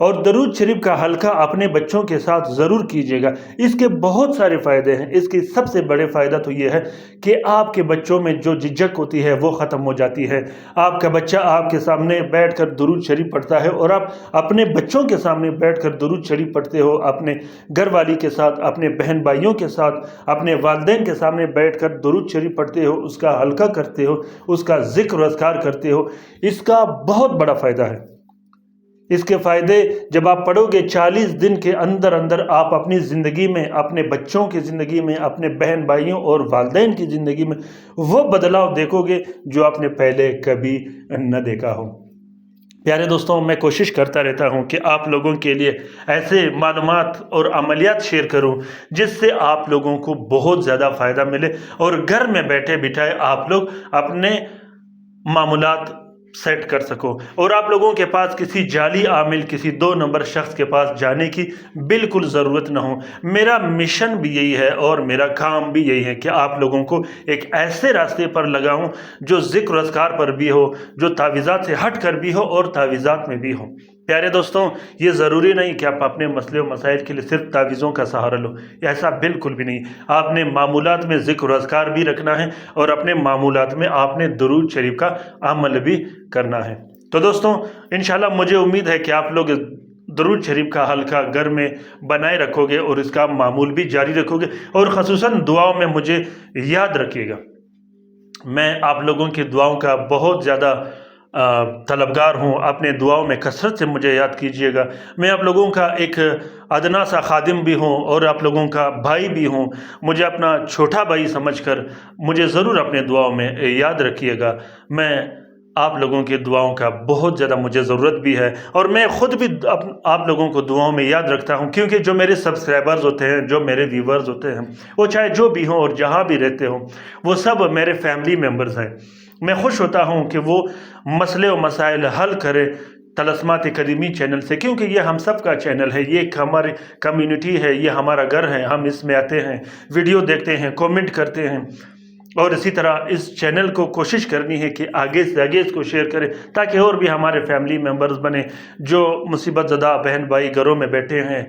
اور درود شریف کا حلقہ اپنے بچوں کے ساتھ ضرور کیجیے گا۔ اس کے بہت سارے فائدے ہیں۔ اس کی سب سے بڑے فائدہ تو یہ ہے کہ آپ کے بچوں میں جو جھجک ہوتی ہے وہ ختم ہو جاتی ہے۔ آپ کا بچہ آپ کے سامنے بیٹھ کر درود شریف پڑھتا ہے اور آپ اپنے بچوں کے سامنے بیٹھ کر درود شریف پڑھتے ہو، اپنے گھر والی کے ساتھ، اپنے بہن بھائیوں کے ساتھ، اپنے والدین کے سامنے بیٹھ کر درود شریف پڑھتے ہو، اس کا حلقہ کرتے ہو، اس کا ذکر و اذکار کرتے ہو، اس کا بہت بڑا فائدہ ہے۔ اس کے فائدے جب آپ پڑھو گے 40 دن کے اندر اندر آپ اپنی زندگی میں، اپنے بچوں کی زندگی میں، اپنے بہن بھائیوں اور والدین کی زندگی میں وہ بدلاؤ دیکھو گے جو آپ نے پہلے کبھی نہ دیکھا ہو۔ پیارے دوستوں، میں کوشش کرتا رہتا ہوں کہ آپ لوگوں کے لیے ایسے معلومات اور عملیات شیئر کروں جس سے آپ لوگوں کو بہت زیادہ فائدہ ملے اور گھر میں بیٹھے بٹھائے آپ لوگ اپنے معمولات سیٹ کر سکو اور آپ لوگوں کے پاس کسی جعلی عامل، کسی 2 نمبر شخص کے پاس جانے کی بالکل ضرورت نہ ہو۔ میرا مشن بھی یہی ہے اور میرا کام بھی یہی ہے کہ آپ لوگوں کو ایک ایسے راستے پر لگاؤں جو ذکر و اذکار پر بھی ہو، جو تعویذات سے ہٹ کر بھی ہو اور تعویذات میں بھی ہو۔ پیارے دوستوں، یہ ضروری نہیں کہ آپ اپنے مسئلے و مسائل کے لیے صرف تعویذوں کا سہارا لو، ایسا بالکل بھی نہیں۔ آپ نے معمولات میں ذکر و اذکار بھی رکھنا ہے اور اپنے معمولات میں آپ نے درود شریف کا عمل بھی کرنا ہے۔ تو دوستوں، انشاءاللہ مجھے امید ہے کہ آپ لوگ درود شریف کا حلقہ گھر میں بنائے رکھو گے اور اس کا معمول بھی جاری رکھو گے، اور خصوصاً دعاؤں میں مجھے یاد رکھیے گا۔ میں آپ لوگوں کی دعاؤں کا بہت زیادہ طلبگار ہوں۔ اپنے دعاؤں میں کثرت سے مجھے یاد کیجیے گا۔ میں آپ لوگوں کا ایک ادنا سا خادم بھی ہوں اور آپ لوگوں کا بھائی بھی ہوں۔ مجھے اپنا چھوٹا بھائی سمجھ کر مجھے ضرور اپنے دعاؤں میں یاد رکھیے گا۔ میں آپ لوگوں کی دعاؤں کا بہت زیادہ مجھے ضرورت بھی ہے، اور میں خود بھی آپ لوگوں کو دعاؤں میں یاد رکھتا ہوں، کیونکہ جو میرے سبسکرائبرز ہوتے ہیں، جو میرے ویورز ہوتے ہیں، وہ چاہے جو بھی ہوں اور جہاں بھی رہتے ہوں، وہ سب میرے فیملی ممبرز ہیں۔ میں خوش ہوتا ہوں کہ وہ مسئلے و مسائل حل کرے طلسمات قدیمی چینل سے، کیونکہ یہ ہم سب کا چینل ہے، یہ ایک ہماری کمیونٹی ہے، یہ ہمارا گھر ہے۔ ہم اس میں آتے ہیں، ویڈیو دیکھتے ہیں، کومنٹ کرتے ہیں، اور اسی طرح اس چینل کو کوشش کرنی ہے کہ آگے سے آگے اس کو شیئر کریں تاکہ اور بھی ہمارے فیملی ممبرز بنے جو مصیبت زدہ بہن بھائی گھروں میں بیٹھے ہیں،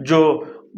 جو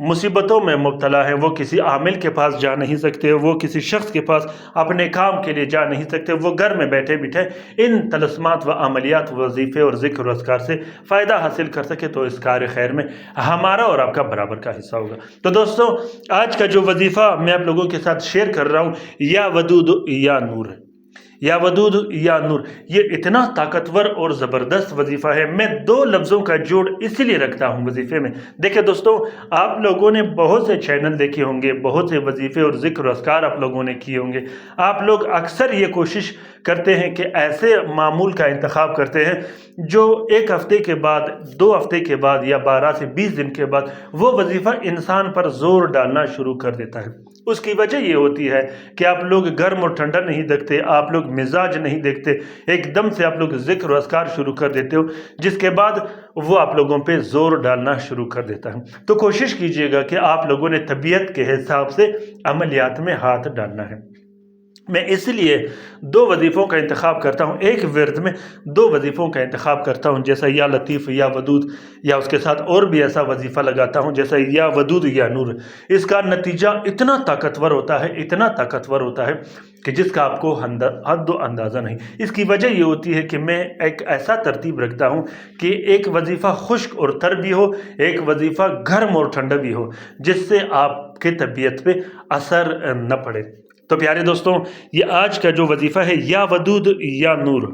مصیبتوں میں مبتلا ہیں، وہ کسی عامل کے پاس جا نہیں سکتے، وہ کسی شخص کے پاس اپنے کام کے لیے جا نہیں سکتے، وہ گھر میں بیٹھے بیٹھے ان طلسمات و عملیات، وظیفے اور ذکر و اذکار سے فائدہ حاصل کر سکے، تو اس کار خیر میں ہمارا اور آپ کا برابر کا حصہ ہوگا۔ تو دوستوں، آج کا جو وظیفہ میں آپ لوگوں کے ساتھ شیئر کر رہا ہوں، یا ودود یا نور ہے۔ یا ودود یا نور، یہ اتنا طاقتور اور زبردست وظیفہ ہے۔ میں 2 لفظوں کا جوڑ اسی لیے رکھتا ہوں وظیفے میں۔ دیکھیں دوستوں، آپ لوگوں نے بہت سے چینل دیکھے ہوں گے، بہت سے وظیفے اور ذکر و اذکار آپ لوگوں نے کیے ہوں گے۔ آپ لوگ اکثر یہ کوشش کرتے ہیں کہ ایسے معمول کا انتخاب کرتے ہیں جو 1 ہفتے کے بعد، 2 ہفتے کے بعد یا 12 سے 20 دن کے بعد وہ وظیفہ انسان پر زور ڈالنا شروع کر دیتا ہے۔ اس کی وجہ یہ ہوتی ہے کہ آپ لوگ گرم اور ٹھنڈا نہیں دیکھتے، آپ لوگ مزاج نہیں دیکھتے، ایک دم سے آپ لوگ ذکر و اذکار شروع کر دیتے ہو، جس کے بعد وہ آپ لوگوں پہ زور ڈالنا شروع کر دیتا ہے۔ تو کوشش کیجئے گا کہ آپ لوگوں نے طبیعت کے حساب سے عملیات میں ہاتھ ڈالنا ہے۔ میں اس لیے 2 وظیفوں کا انتخاب کرتا ہوں، ایک ورد میں 2 وظیفوں کا انتخاب کرتا ہوں، جیسا یا لطیف یا ودود، یا اس کے ساتھ اور بھی ایسا وظیفہ لگاتا ہوں جیسا یا ودود یا نور۔ اس کا نتیجہ اتنا طاقتور ہوتا ہے، اتنا طاقتور ہوتا ہے کہ جس کا آپ کو حد و اندازہ نہیں۔ اس کی وجہ یہ ہوتی ہے کہ میں ایک ایسا ترتیب رکھتا ہوں کہ ایک وظیفہ خشک اور تر بھی ہو، ایک وظیفہ گرم اور ٹھنڈا بھی ہو، جس سے آپ کی طبیعت پہ اثر نہ پڑے۔ تو پیارے دوستوں، یہ آج کا جو وظیفہ ہے، یا ودود یا نور،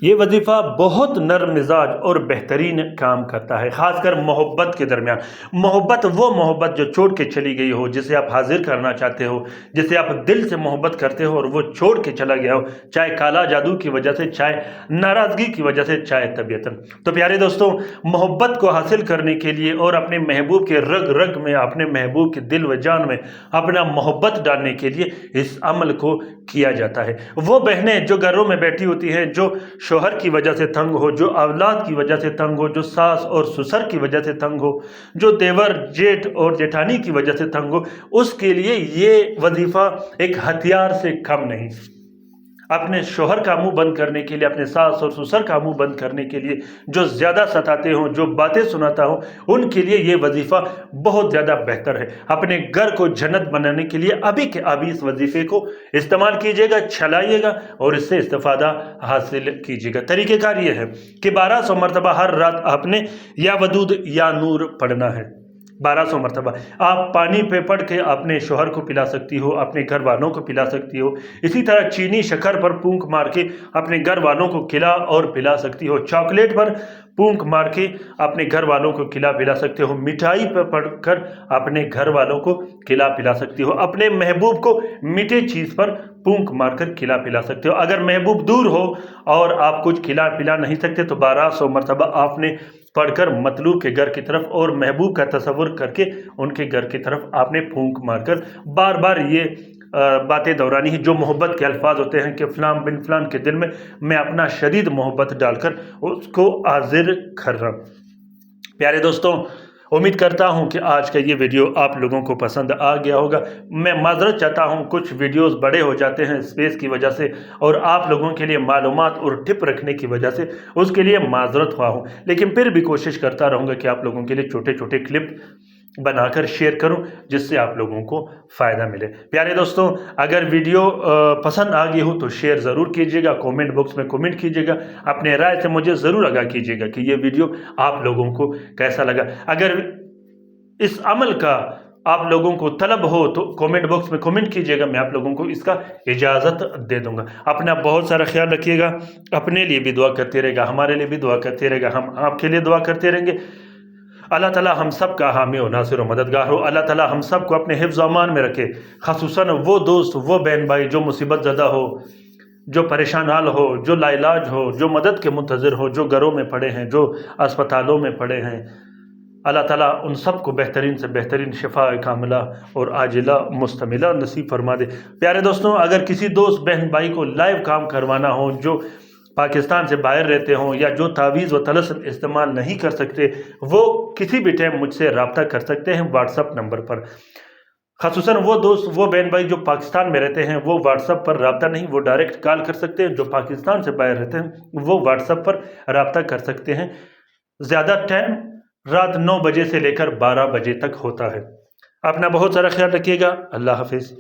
یہ وظیفہ بہت نرم مزاج اور بہترین کام کرتا ہے، خاص کر محبت کے درمیان۔ محبت، وہ محبت جو چھوڑ کے چلی گئی ہو، جسے آپ حاضر کرنا چاہتے ہو، جسے آپ دل سے محبت کرتے ہو اور وہ چھوڑ کے چلا گیا ہو، چاہے کالا جادو کی وجہ سے، چاہے ناراضگی کی وجہ سے، چاہے طبیعتاً۔ تو پیارے دوستوں، محبت کو حاصل کرنے کے لیے اور اپنے محبوب کے رگ رگ میں، اپنے محبوب کے دل و جان میں اپنا محبت ڈالنے کے لیے اس عمل کو کیا جاتا ہے۔ وہ بہنیں جو گھروں میں بیٹھی ہوتی ہیں، جو شوہر کی وجہ سے تنگ ہو، جو اولاد کی وجہ سے تنگ ہو، جو ساس اور سسر کی وجہ سے تنگ ہو، جو دیور جیٹ اور جیٹھانی کی وجہ سے تنگ ہو، اس کے لیے یہ وظیفہ ایک ہتھیار سے کم نہیں۔ اپنے شوہر کا منہ بند کرنے کے لیے، اپنے ساس اور سسر کا منہ بند کرنے کے لیے، جو زیادہ ستاتے ہوں، جو باتیں سناتا ہوں، ان کے لیے یہ وظیفہ بہت زیادہ بہتر ہے۔ اپنے گھر کو جنت بنانے کے لیے ابھی کے ابھی اس وظیفے کو استعمال کیجیے گا، چلائیے گا اور اس سے استفادہ حاصل کیجیے گا۔ طریقہ کار یہ ہے کہ 1200 مرتبہ ہر رات آپ نے یا ودود یا نور پڑھنا ہے۔ 1200 مرتبہ آپ پانی پہ پڑھ کے اپنے شوہر کو پلا سکتی ہو، اپنے گھر والوں کو پلا سکتی ہو۔ اسی طرح چینی شکر پر پونک مار کے اپنے گھر والوں کو کھلا اور پلا سکتی ہو۔ چاکلیٹ پر پونک مار کے اپنے گھر والوں کو کھلا پلا سکتے ہو۔ مٹھائی پر پڑھ کر اپنے گھر والوں کو کھلا پلا سکتی ہو۔ اپنے محبوب کو میٹھے چیز پر پونک مار کر کھلا پلا سکتے ہو۔ اگر محبوب دور ہو اور آپ کچھ کھلا پلا نہیں سکتے تو 1200 مرتبہ آپ نے پڑھ کر مطلوب کے گھر کی طرف اور محبوب کا تصور کر کے ان کے گھر کی طرف آپ نے پھونک مار کر بار بار یہ باتیں دورانی ہیں، جو محبت کے الفاظ ہوتے ہیں کہ فلان بن فلان کے دل میں اپنا شدید محبت ڈال کر اس کو حاضر کر رہا ہوں۔ پیارے دوستوں، امید کرتا ہوں کہ آج کا یہ ویڈیو آپ لوگوں کو پسند آ گیا ہوگا۔ میں معذرت چاہتا ہوں، کچھ ویڈیوز بڑے ہو جاتے ہیں اسپیس کی وجہ سے، اور آپ لوگوں کے لیے معلومات اور ٹپ رکھنے کی وجہ سے اس کے لیے معذرت خواہ ہوں، لیکن پھر بھی کوشش کرتا رہوں گا کہ آپ لوگوں کے لیے چھوٹے چھوٹے کلپ بنا کر شیئر کروں جس سے آپ لوگوں کو فائدہ ملے۔ پیارے دوستوں، اگر ویڈیو پسند آ گئی ہو تو شیئر ضرور کیجیے گا، کومنٹ باکس میں کومنٹ کیجیے گا، اپنے رائے سے مجھے ضرور آگاہ کیجیے گا کہ یہ ویڈیو آپ لوگوں کو کیسا لگا۔ اگر اس عمل کا آپ لوگوں کو طلب ہو تو کومنٹ باکس میں کومنٹ کیجیے گا، میں آپ لوگوں کو اس کا اجازت دے دوں گا۔ اپنا بہت سارا خیال رکھیے گا، اپنے لیے بھی دعا کرتے رہے گا، ہمارے لیے بھی دعا کرتے رہے گا، ہم آپ کے لیے دعا کرتے رہیں گے۔ اللہ تعالیٰ ہم سب کا حامی و ناصر و مددگار ہو۔ اللہ تعالیٰ ہم سب کو اپنے حفظ و امان میں رکھے، خصوصاً وہ دوست، وہ بہن بھائی جو مصیبت زدہ ہو، جو پریشان حال ہو، جو لا علاج ہو، جو مدد کے منتظر ہو، جو گھروں میں پڑے ہیں، جو اسپتالوں میں پڑے ہیں۔ اللہ تعالیٰ ان سب کو بہترین سے بہترین شفا کاملہ اور عاجلہ مستملہ نصیب فرما دے۔ پیارے دوستوں، اگر کسی دوست بہن بھائی کو لائیو کام کروانا ہو جو پاکستان سے باہر رہتے ہوں یا جو تعویذ و طلسم استعمال نہیں کر سکتے، وہ کسی بھی ٹائم مجھ سے رابطہ کر سکتے ہیں واٹس اپ نمبر پر۔ خصوصاً وہ دوست، وہ بہن بھائی جو پاکستان میں رہتے ہیں وہ واٹس اپ پر رابطہ نہیں، وہ ڈائریکٹ کال کر سکتے ہیں۔ جو پاکستان سے باہر رہتے ہیں وہ واٹس اپ پر رابطہ کر سکتے ہیں۔ زیادہ ٹائم رات 9 بجے سے لے کر 12 بجے تک ہوتا ہے۔ اپنا بہت سارا خیال رکھیے گا۔ اللہ حافظ۔